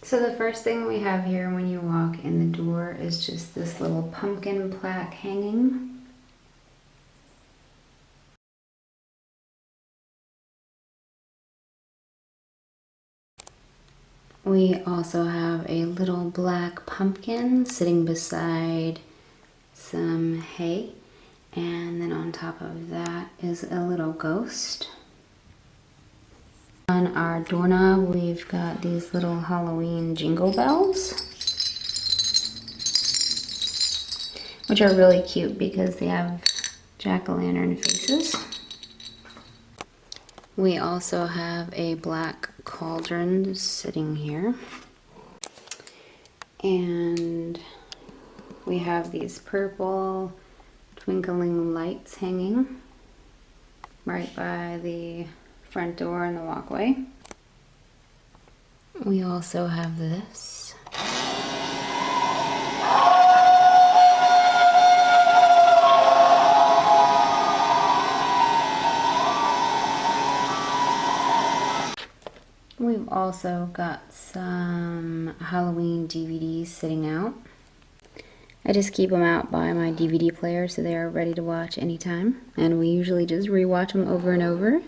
So the first thing we have here when you walk in the door is just this little pumpkin plaque hanging. We also have a little black pumpkin sitting beside some hay, and then on top of that is a little ghost. On our doorknob, we've got these little Halloween jingle bells, which are really cute because they have jack-o'-lantern faces. We also have a black cauldron sitting here. And we have these purple twinkling lights hanging right by the front door and the walkway. We also have this. We've also got some Halloween DVDs sitting out. I just keep them out by my DVD player so they are ready to watch anytime. And we usually just rewatch them over and over.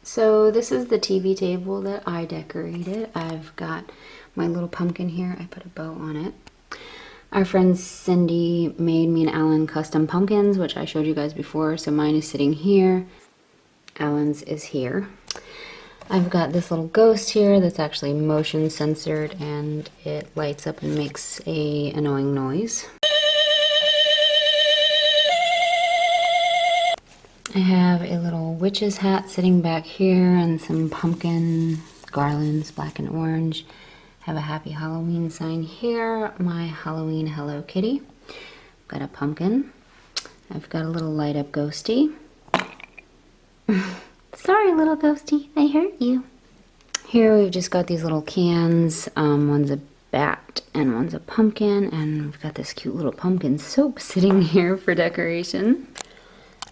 So this is the TV table that I decorated. I've got my little pumpkin here. I put a bow on it. Our friend Cindy made me and Alan custom pumpkins, which I showed you guys before. So mine is sitting here. Alan's is here. I've got this little ghost here that's actually motion censored, and it lights up and makes an annoying noise. I have a little witch's hat sitting back here and some pumpkin garlands, black and orange. I have a happy Halloween sign here, my Halloween Hello Kitty. I've got a pumpkin. I've got a little light up ghosty. Sorry, little ghosty, I hurt you. Here we've just got these little cans. One's a bat and one's a pumpkin, and we've got this cute little pumpkin soap sitting here for decoration.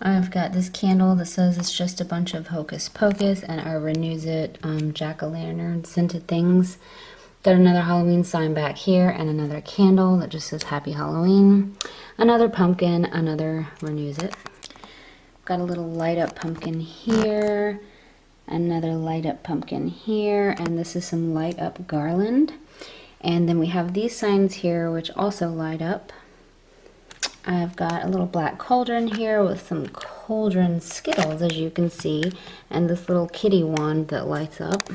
I've got this candle that says it's just a bunch of hocus pocus, and our Renews It jack-o'-lantern scented things. Got another Halloween sign back here and another candle that just says Happy Halloween. Another pumpkin, another Renews It. Got a little light up pumpkin here, another light up pumpkin here, and this is some light up garland. And then we have these signs here which also light up. I've got a little black cauldron here with some cauldron Skittles, as you can see, and this little kitty wand that lights up.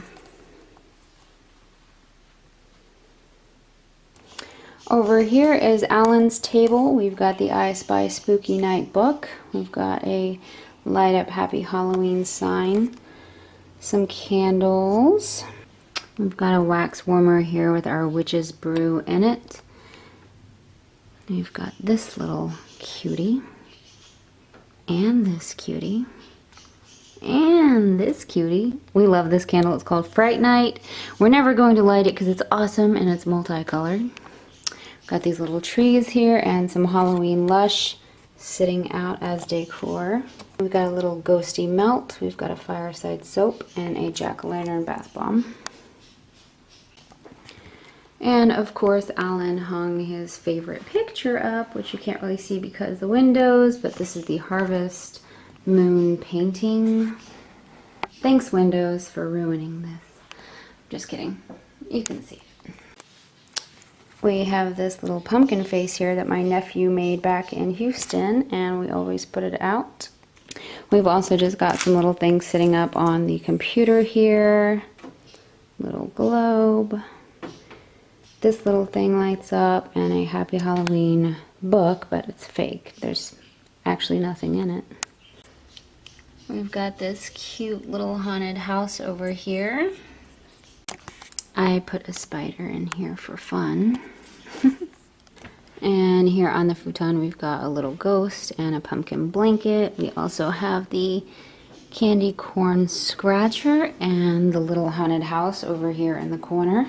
Over here is Alan's table. We've got the I Spy Spooky Night book. We've got a light up Happy Halloween sign, some candles. We've got a wax warmer here with our witch's brew in it. We've got this little cutie, and this cutie, and this cutie. We love this candle. It's called Fright Night. We're never going to light it because it's awesome and it's multicolored. Got these little trees here and some Halloween Lush sitting out as decor. We've got a little ghosty melt. We've got a fireside soap and a jack-o'-lantern bath bomb. And of course, Alan hung his favorite picture up, which you can't really see because of the windows, but this is the Harvest Moon painting. Thanks, windows, for ruining this. Just kidding. You can see it. We have this little pumpkin face here that my nephew made back in Houston, and we always put it out. We've also just got some little things sitting up on the computer here. Little globe. This little thing lights up, and a Happy Halloween book, but it's fake. There's actually nothing in it. We've got this cute little haunted house over here. I put a spider in here for fun. And here on the futon we've got a little ghost and a pumpkin blanket. We also have the candy corn scratcher and the little haunted house over here in the corner.